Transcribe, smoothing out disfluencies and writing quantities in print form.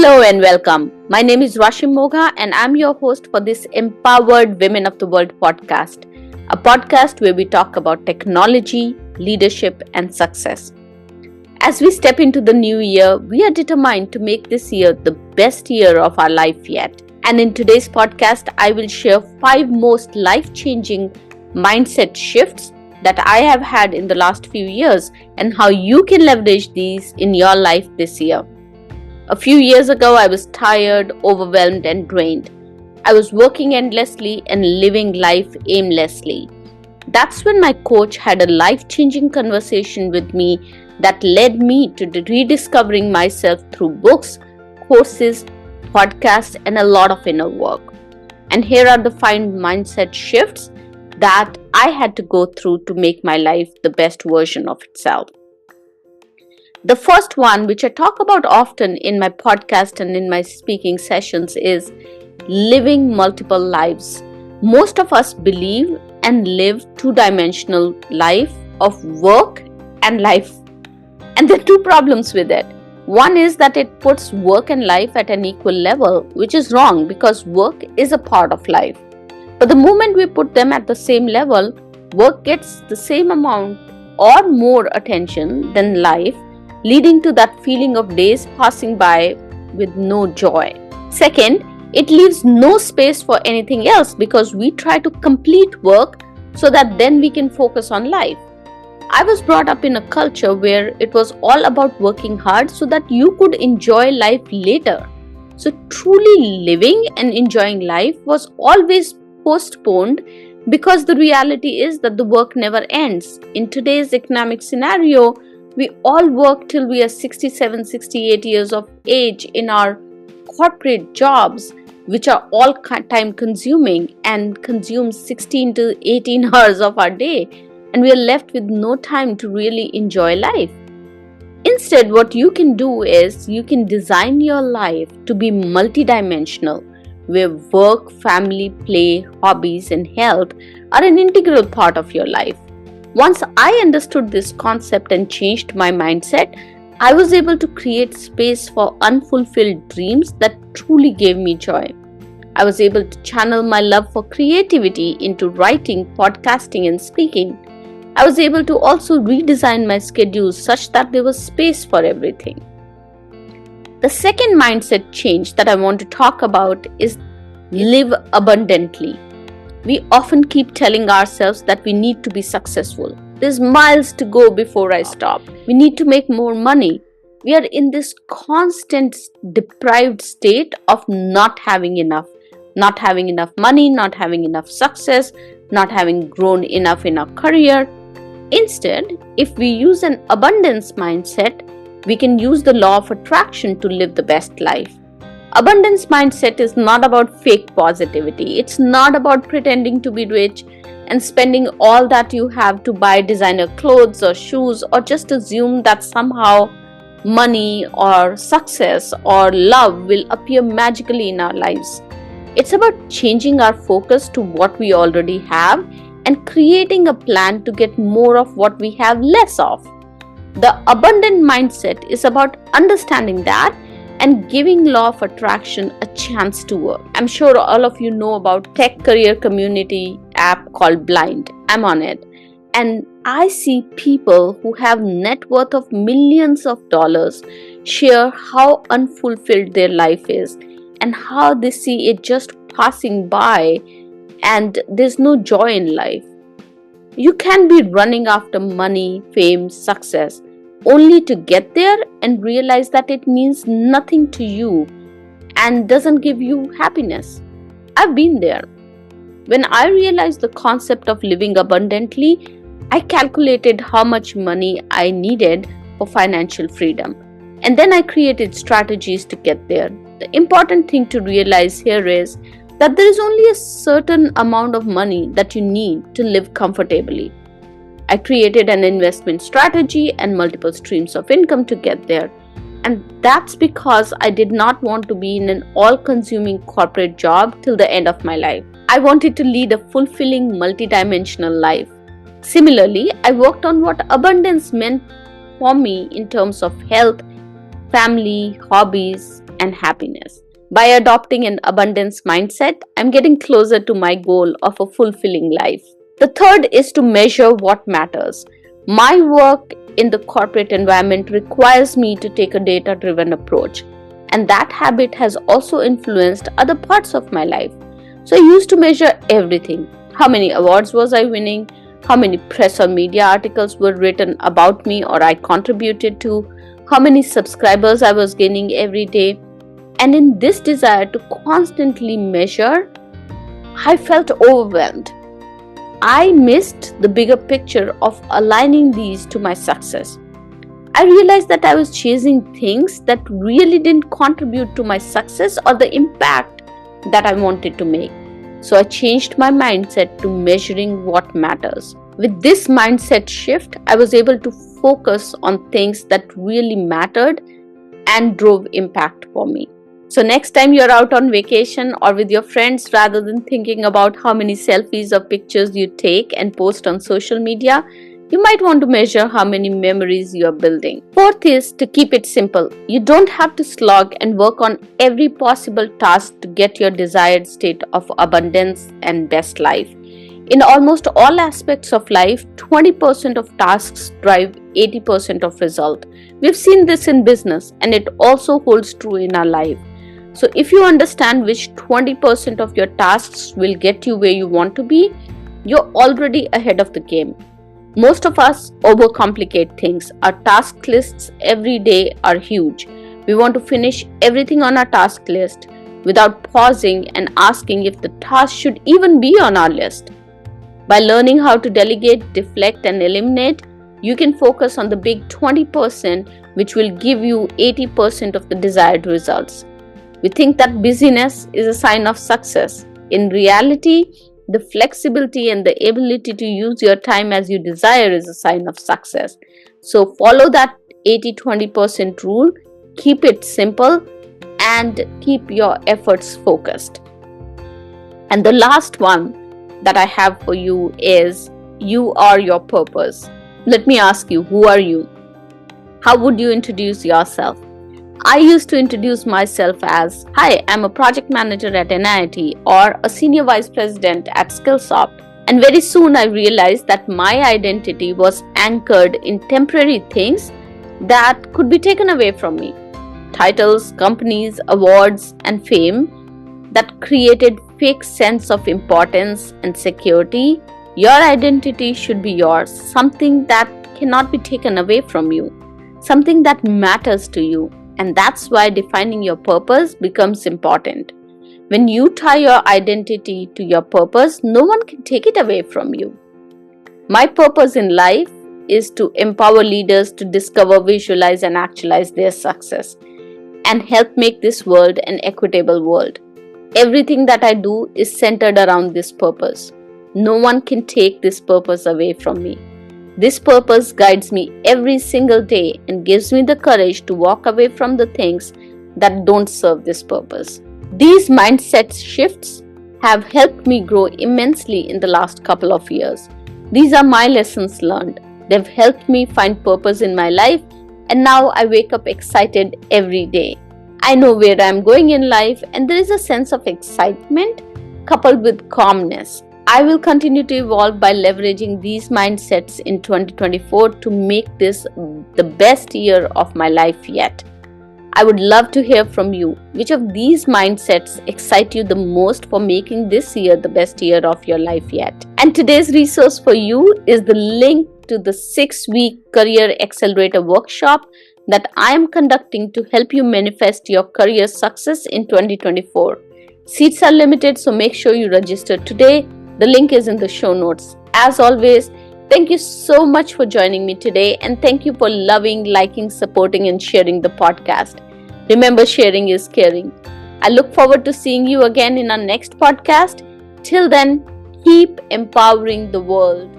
Hello and welcome. My name is Rashim Mogha and I'm your host for this Empowered Women of the World podcast, a podcast where we talk about technology, leadership and success. As we step into the new year, we are determined to make this year the best year of our life yet. And in today's podcast, I will share 5 most life-changing mindset shifts that I have had in the last few years and how you can leverage these in your life this year. A few years ago, I was tired, overwhelmed, and drained. I was working endlessly and living life aimlessly. That's when my coach had a life-changing conversation with me that led me to rediscovering myself through books, courses, podcasts, and a lot of inner work. And here are the 5 mindset shifts that I had to go through to make my life the best version of itself. The first one, which I talk about often in my podcast and in my speaking sessions, is living multiple lives. Most of us believe and live two-dimensional life of work and life. And there are 2 problems with it. One is that it puts work and life at an equal level, which is wrong because work is a part of life. But the moment we put them at the same level, work gets the same amount or more attention than life, leading to that feeling of days passing by with no joy. Second, it leaves no space for anything else because we try to complete work so that then we can focus on life. I was brought up in a culture where it was all about working hard so that you could enjoy life later. So truly living and enjoying life was always postponed because the reality is that the work never ends. In today's economic scenario, we all work till we are 67, 68 years of age in our corporate jobs, which are all time consuming and consume 16 to 18 hours of our day. And we are left with no time to really enjoy life. Instead, what you can do is you can design your life to be multidimensional, where work, family, play, hobbies, and health are an integral part of your life. Once I understood this concept and changed my mindset, I was able to create space for unfulfilled dreams that truly gave me joy. I was able to channel my love for creativity into writing, podcasting, and speaking. I was able to also redesign my schedules such that there was space for everything. The second mindset change that I want to talk about is live abundantly. We often keep telling ourselves that we need to be successful. There's miles to go before I stop. We need to make more money. We are in this constant deprived state of not having enough money, not having enough success, not having grown enough in our career. Instead, if we use an abundance mindset, we can use the law of attraction to live the best life. Abundance mindset is not about fake positivity. It's not about pretending to be rich and spending all that you have to buy designer clothes or shoes or just assume that somehow money or success or love will appear magically in our lives. It's about changing our focus to what we already have and creating a plan to get more of what we have less of. The abundant mindset is about understanding that and giving law of attraction a chance to work. I'm sure all of you know about tech career community app called Blind. I'm on it. And I see people who have net worth of millions of dollars share how unfulfilled their life is and how they see it just passing by and there's no joy in life. You can be running after money, fame, success, only to get there and realize that it means nothing to you and doesn't give you happiness. I've been there. When I realized the concept of living abundantly, I calculated how much money I needed for financial freedom. And then I created strategies to get there. The important thing to realize here is that there is only a certain amount of money that you need to live comfortably. I created an investment strategy and multiple streams of income to get there. And that's because I did not want to be in an all-consuming corporate job till the end of my life. I wanted to lead a fulfilling multidimensional life. Similarly, I worked on what abundance meant for me in terms of health, family, hobbies, and happiness. By adopting an abundance mindset, I'm getting closer to my goal of a fulfilling life. The third is to measure what matters. My work in the corporate environment requires me to take a data-driven approach, and that habit has also influenced other parts of my life. So I used to measure everything. How many awards was I winning? How many press or media articles were written about me or I contributed to? How many subscribers I was gaining every day? And in this desire to constantly measure, I felt overwhelmed. I missed the bigger picture of aligning these to my success. I realized that I was chasing things that really didn't contribute to my success or the impact that I wanted to make. So I changed my mindset to measuring what matters. With this mindset shift, I was able to focus on things that really mattered and drove impact for me. So next time you're out on vacation or with your friends, rather than thinking about how many selfies or pictures you take and post on social media, you might want to measure how many memories you are building. Fourth is to keep it simple. You don't have to slog and work on every possible task to get your desired state of abundance and best life. In almost all aspects of life, 20% of tasks drive 80% of result. We've seen this in business, and it also holds true in our life. So if you understand which 20% of your tasks will get you where you want to be, you're already ahead of the game. Most of us overcomplicate things. Our task lists every day are huge. We want to finish everything on our task list without pausing and asking if the task should even be on our list. By learning how to delegate, deflect, and eliminate, you can focus on the big 20%, which will give you 80% of the desired results. We think that busyness is a sign of success. In reality, the flexibility and the ability to use your time as you desire is a sign of success. So follow that 80-20% rule, keep it simple, and keep your efforts focused. And the last one that I have for you is, you are your purpose. Let me ask you, who are you? How would you introduce yourself? I used to introduce myself as, hi, I'm a project manager at NIT or a senior vice president at Skillsoft. And very soon I realized that my identity was anchored in temporary things that could be taken away from me. Titles, companies, awards, and fame that created fake sense of importance and security. Your identity should be yours, something that cannot be taken away from you, something that matters to you. And that's why defining your purpose becomes important. When you tie your identity to your purpose, no one can take it away from you. My purpose in life is to empower leaders to discover, visualize, and actualize their success and help make this world an equitable world. Everything that I do is centered around this purpose. No one can take this purpose away from me. This purpose guides me every single day and gives me the courage to walk away from the things that don't serve this purpose. These mindset shifts have helped me grow immensely in the last couple of years. These are my lessons learned. They've helped me find purpose in my life, and now I wake up excited every day. I know where I'm going in life, and there is a sense of excitement coupled with calmness. I will continue to evolve by leveraging these mindsets in 2024 to make this the best year of my life yet. I would love to hear from you. Which of these mindsets excite you the most for making this year the best year of your life yet? And today's resource for you is the link to the 6-week Career Accelerator workshop that I am conducting to help you manifest your career success in 2024. Seats are limited, so make sure you register today. The link is in the show notes. As always, thank you so much for joining me today, and thank you for loving, liking, supporting, and sharing the podcast. Remember, sharing is caring. I look forward to seeing you again in our next podcast. Till then, keep empowering the world.